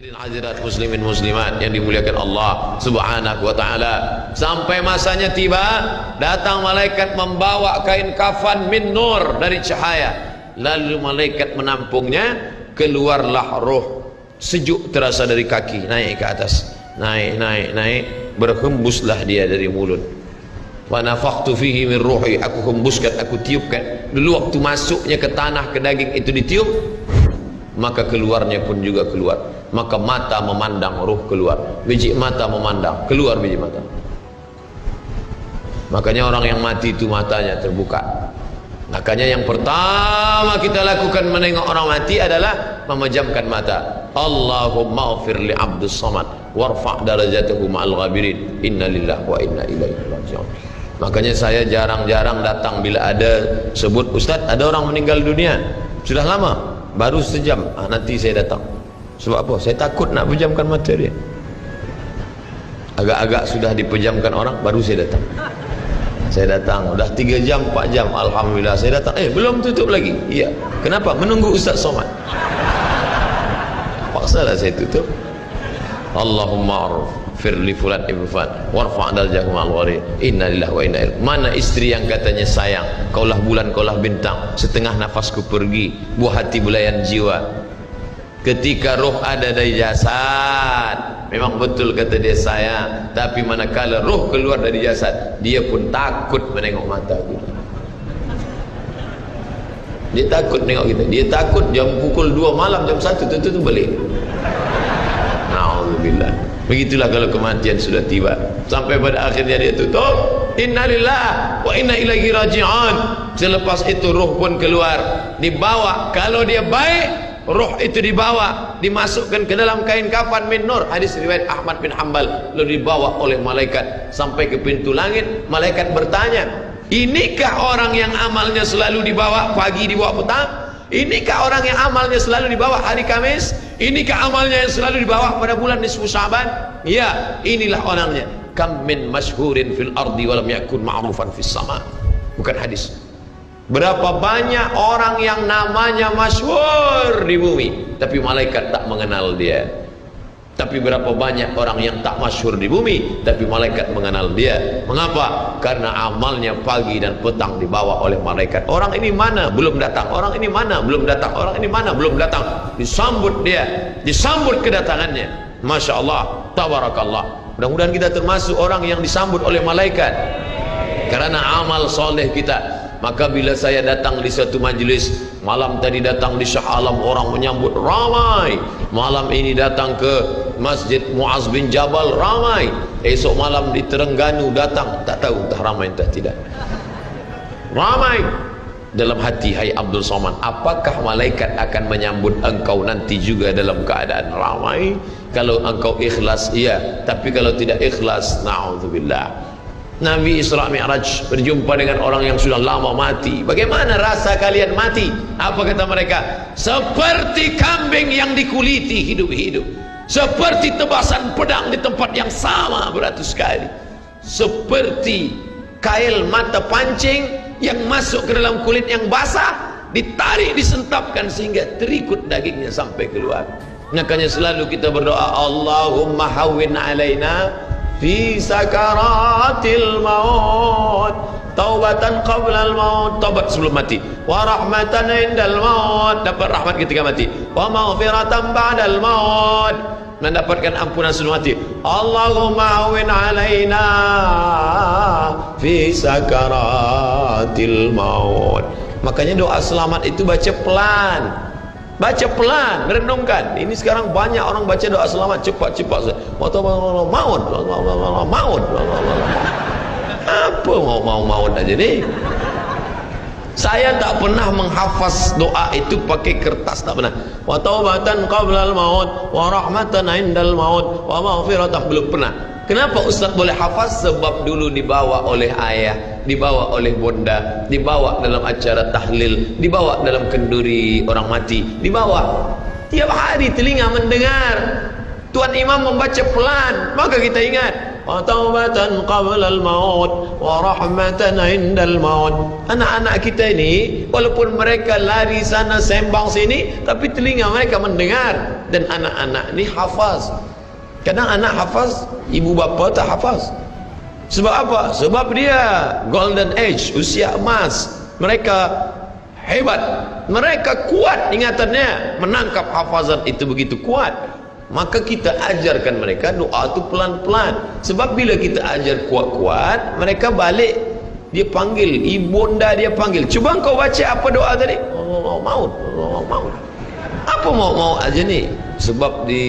Hadirat muslimin muslimat yang dimuliakan Allah subhanahu wa ta'ala, sampai masanya tiba, datang malaikat membawa kain kafan min nur, dari cahaya. Lalu malaikat menampungnya, keluarlah roh sejuk terasa dari kaki, naik ke atas, naik, berhembuslah dia dari mulut. Wa nafakhtu fihi min ruhi, aku hembuskan, aku tiupkan. Dulu waktu masuknya ke tanah, ke daging itu ditiup, maka keluarnya pun juga keluar. Maka mata memandang, ruh keluar. Biji mata memandang, keluar biji mata. Makanya orang yang mati itu matanya terbuka. Makanya yang pertama kita lakukan menengok orang mati adalah memejamkan mata. Allahumma ghfir li abdus samad warfa' darajatahu ma'al ghabirin, inna lillahi wa inna ilaihi raji'un. Makanya saya jarang-jarang datang bila ada sebut ustaz ada orang meninggal dunia, sudah lama, baru sejam, nanti saya datang. Sebab apa? Saya takut nak pejamkan mata dia. Agak-agak sudah dipejamkan orang, baru saya datang. Saya datang, udah 3 jam, 4 jam, alhamdulillah saya datang. Belum tutup lagi. Iya. Kenapa? Menunggu Ustaz Somad. Paksalah saya tutup. Allahumma ighfir li fulan ibn fulan warfa' darajatahu ma'al ghabirin, inna lillahi wa inna ilaihi. Mana istri yang katanya sayang, kaulah bulan, kaulah bintang, setengah nafasku pergi, buah hati belayan jiwa. Ketika roh ada dari jasad, memang betul kata dia sayang, tapi manakala roh keluar dari jasad, dia pun takut menengok mata kita. Dia takut menengok kita. Dia takut jam pukul 2 malam, jam 1 tutup balik. Na'udzubillah. Begitulah kalau kematian sudah tiba. Sampai pada akhirnya dia tutup, innalillahi wa inna ilaihi raji'un. Selepas itu roh pun keluar, dibawa. Kalau dia baik, roh itu dibawa, dimasukkan ke dalam kain kafan min nur. Hadis riwayat Ahmad bin Hanbal. Lalu dibawa oleh malaikat sampai ke pintu langit. Malaikat bertanya, inikah orang yang amalnya selalu dibawa pagi, dibawa petang? Inikah orang yang amalnya selalu dibawa hari Kamis? Inikah amalnya yang selalu dibawa pada bulan nisfu Sya'ban? Ya, inilah orangnya. Kam min masyhurin fil ardi walam yakun ma'rufan fis sama. Bukan hadis. Berapa banyak orang yang namanya masyhur di bumi, tapi malaikat tak mengenal dia. Tapi berapa banyak orang yang tak masyhur di bumi, tapi malaikat mengenal dia. Mengapa? Karena amalnya pagi dan petang dibawa oleh malaikat. Orang ini mana? Belum datang. Orang ini mana? Belum datang. Orang ini mana? Belum datang. Disambut dia, disambut kedatangannya. Masya Allah, tabarakallah. Mudah-mudahan kita termasuk orang yang disambut oleh malaikat karena amal soleh kita. Maka bila saya datang di satu majlis, malam tadi datang di Shah Alam, orang menyambut ramai. Malam ini datang ke Masjid Muaz bin Jabal, ramai. Esok malam di Terengganu datang, tak tahu entah ramai entah tidak. Ramai. Dalam hati, hai Abdul Somad, apakah malaikat akan menyambut engkau nanti juga dalam keadaan ramai? Kalau engkau ikhlas, iya. Tapi kalau tidak ikhlas, na'udzubillah. Nabi Isra Mi'raj berjumpa dengan orang yang sudah lama mati. Bagaimana rasa kalian mati? Apa kata mereka? Seperti kambing yang dikuliti hidup-hidup, seperti tebasan pedang di tempat yang sama beratus kali, seperti kail mata pancing yang masuk ke dalam kulit yang basah, ditarik, disentapkan sehingga terikut dagingnya sampai keluar. Makanya selalu kita berdoa, Allahumma hawwin alaina fi sakaratil maut, taubatan qablal maut, taubat sebelum mati, wa rahmatan indal maut, dapat rahmat ketika mati, wa maghfiratan ba'dal maut, mendapatkan ampunan sebelum mati. Allahumma awin alaina fi sakaratil maut. Makanya doa selamat itu baca pelan. Baca pelan, merenungkan. Ini sekarang banyak orang baca doa selamat cepat-cepat. Maut. Apa maut aja nih? Saya tak pernah menghafaz doa itu pakai kertas, tak pernah. Wa taubatan qablal maut, wa rahmatan indal maut, wa maghfiratan, belum pernah. Kenapa Ustaz boleh hafaz? Sebab dulu dibawa oleh ayah, dibawa oleh bunda, dibawa dalam acara tahlil, dibawa dalam kenduri orang mati, dibawa. Tiap hari telinga mendengar. Tuan imam membaca pelan, maka kita ingat taubatan qabla al-maut wa rahmatan indal maut. Anak-anak kita ini walaupun mereka lari sana sembang sini, tapi telinga mereka mendengar. Dan anak-anak ini hafaz. Kadang anak hafaz, ibu bapa tak hafaz. Sebab apa? Sebab dia golden age, usia emas. Mereka hebat, mereka kuat ingatannya, menangkap hafazan itu begitu kuat. Maka kita ajarkan mereka doa itu pelan-pelan. Sebab bila kita ajar kuat-kuat, mereka balik, dia panggil, ibunda dia panggil, cuba kau baca apa doa tadi? Maut. Apa maut aja ni? Sebab di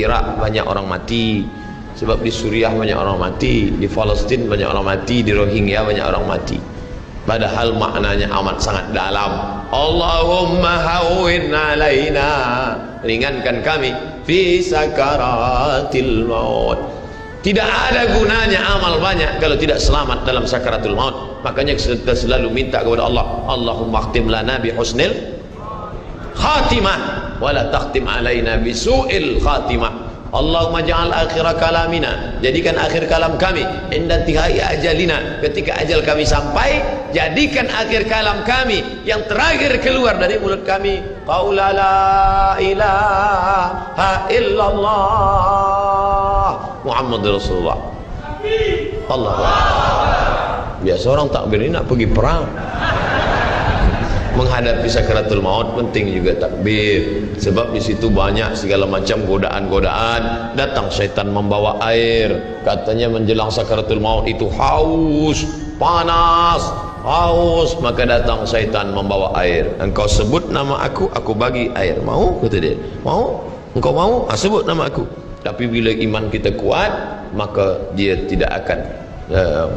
Iraq banyak orang mati, sebab di Suriah banyak orang mati, di Palestin banyak orang mati, di Rohingya banyak orang mati. Padahal maknanya amat sangat dalam. Allahumma hawwin alaina, ringankan kami fi sakaratil maut. Tidak ada gunanya amal banyak kalau tidak selamat dalam sakaratul maut. Makanya kita selalu minta kepada Allah, Allahumma khtim lana bi husnil khatimah wa la takhtim alaina bi su'il khatimah. Allahumma ja'al akhir kalamina, jadikan akhir kalam kami inda intihai ajalina, ketika ajal kami sampai, jadikan akhir kalam kami yang terakhir keluar dari mulut kami qaula la ilaha illallah Muhammadur Rasulullah. Allah. Biasa orang takbir ini nak pergi perang. Menghadapi sakaratul maut penting juga takbir, sebab di situ banyak segala macam godaan-godaan. Datang syaitan membawa air, katanya menjelang sakaratul maut itu haus, panas, haus, maka datang syaitan membawa air. Engkau sebut nama aku bagi air. Mau? Kata dia. Mau? Engkau mau? Sebut nama aku. Tapi bila iman kita kuat, maka dia tidak akan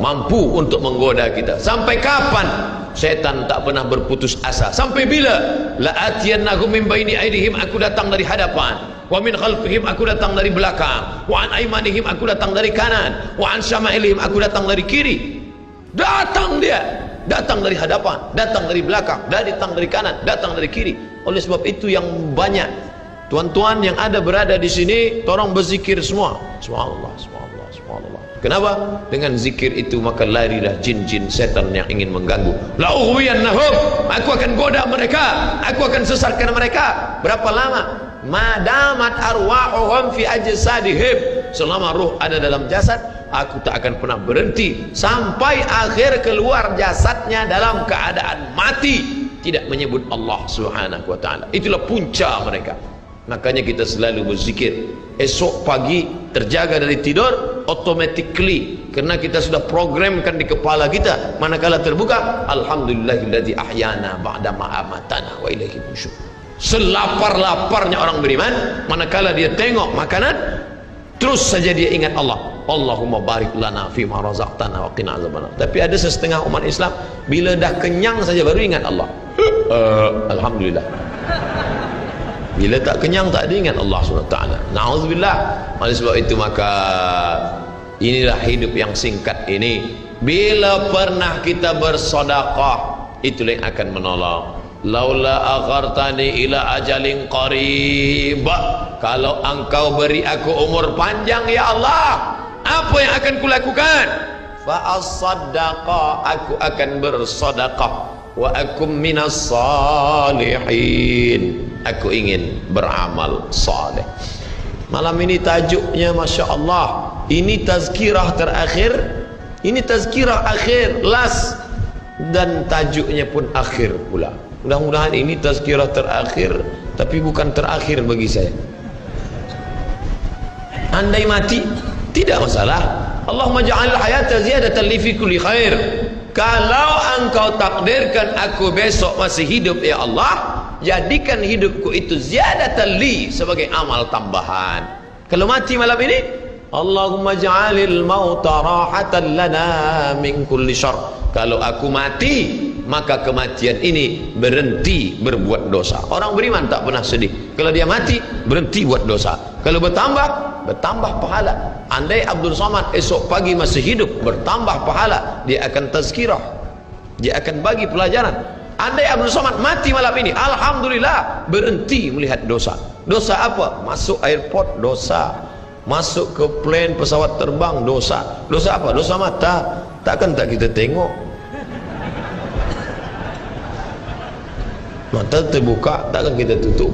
mampu untuk menggoda kita. Sampai kapan syaitan tak pernah berputus asa? Sampai bila? La atiyannahum min baini aydihim, aku datang dari hadapan, wa min khalfihim, aku datang dari belakang, wa an aymanihim, aku datang dari kanan, wa an syama'ilihim, aku datang dari kiri. Datang dia, datang dari hadapan, datang dari belakang, datang dari kanan, datang dari kiri. Oleh sebab itu yang banyak tuan-tuan yang ada berada di sini, tolong berzikir semua. Subhanallah, subhanallah, subhanallah. Kenapa? Dengan zikir itu maka larilah jin-jin setan yang ingin mengganggu. La ughwiyannahum, aku akan goda mereka, aku akan sesatkan mereka. Berapa lama? Madamat arwahuhum fi ajsadihim, selama ruh ada dalam jasad, aku tak akan pernah berhenti sampai akhir keluar jasadnya dalam keadaan mati, tidak menyebut Allah Subhanahu wa taala. Itulah punca mereka. Makanya kita selalu berzikir. Esok pagi terjaga dari tidur automatically, karena kita sudah programkan di kepala kita, manakala terbuka, alhamdulillahilladzi ahyana ba'da ma amatana wa ilaihi nusyur. Selapar-laparnya orang beriman, manakala dia tengok makanan, terus saja dia ingat Allah. Allahumma barik lana fi ma razaqtana wa qina azabannar. Tapi ada setengah umat Islam, bila dah kenyang saja baru ingat Allah. Alhamdulillah. Bila tak kenyang tak ada ingat Allah SWT. Na'udzubillah. Oleh sebab itu maka inilah hidup yang singkat ini. Bila pernah kita bersedekah, itulah yang akan menolong. Laula akhartani ila ajalin qarib, kalau engkau beri aku umur panjang ya Allah, apa yang akan kulakukan? Fa as-saddaqa, aku akan bersedekah. Wa akum minas salihin, aku ingin beramal saleh. Malam ini tajuknya Masya Allah, ini tazkirah terakhir, ini tazkirah akhir, last, dan tajuknya pun akhir pula. Mudah-mudahan ini tazkirah terakhir, tapi bukan terakhir bagi saya. Andai mati tidak masalah. Allahumma ja'al hayata ziyadatan li fi kulli khair. Kalau engkau takdirkan aku besok masih hidup ya Allah, jadikan hidupku itu ziyadatan li, sebagai amal tambahan. Kalau mati malam ini, Allahumma ja'alil mauta rahatan lana min kulli syarr. Kalau aku mati, maka kematian ini berhenti berbuat dosa. Orang beriman tak pernah sedih. Kalau dia mati, berhenti buat dosa. Kalau bertambah pahala. Andai Abdul Somad esok pagi masih hidup, bertambah pahala, dia akan tazkirah, dia akan bagi pelajaran. Andai Abdul Somad mati malam ini, alhamdulillah, berhenti melihat dosa. Dosa apa? Masuk airport dosa, masuk ke plane pesawat terbang dosa. Dosa apa? Dosa mata. Takkan tak kita tengok? Mata terbuka, takkan kita tutup?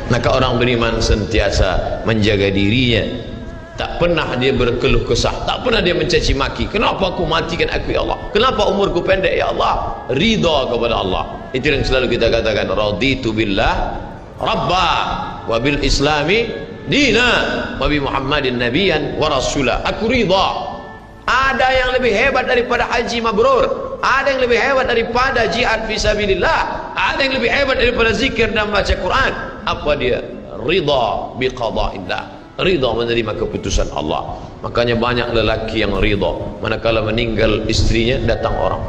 Maka orang beriman sentiasa menjaga dirinya, tak pernah dia berkeluh kesah, tak pernah dia mencaci maki. Kenapa aku matikan aku ya Allah? Kenapa umurku pendek ya Allah? Ridha kepada Allah. Itu yang selalu kita katakan, raditu billah rabba wa bil islami dina wa bi muhammadin nabiyan wa rasula. Aku ridha. Ada yang lebih hebat daripada haji mabrur, ada yang lebih hebat daripada jihad fisabilillah, ada yang lebih hebat daripada zikir dan baca Quran. Apa dia? Ridha bi qada'illah, ridha menerima keputusan Allah. Makanya banyak lelaki yang ridha manakala meninggal istrinya, datang orang,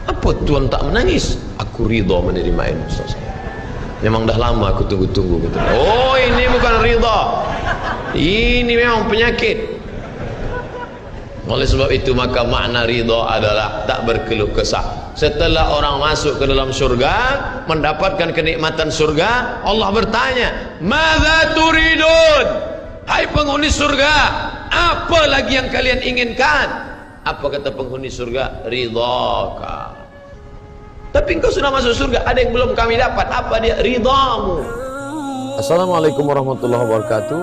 apa tuan tak menangis? Aku ridha menerima ini, Ustaz. Memang dah lama aku tunggu-tunggu. Oh, ini bukan ridha, ini memang penyakit. Oleh sebab itu maka makna ridha adalah tak berkeluh kesah. Setelah orang masuk ke dalam surga, mendapatkan kenikmatan surga, Allah bertanya, "Madza turidun?" Hai penghuni surga, apa lagi yang kalian inginkan? Apa kata penghuni surga? Ridhaka. Tapi engkau sudah masuk surga, ada yang belum kami dapat. Apa dia? Ridhamu. Assalamualaikum warahmatullahi wabarakatuh.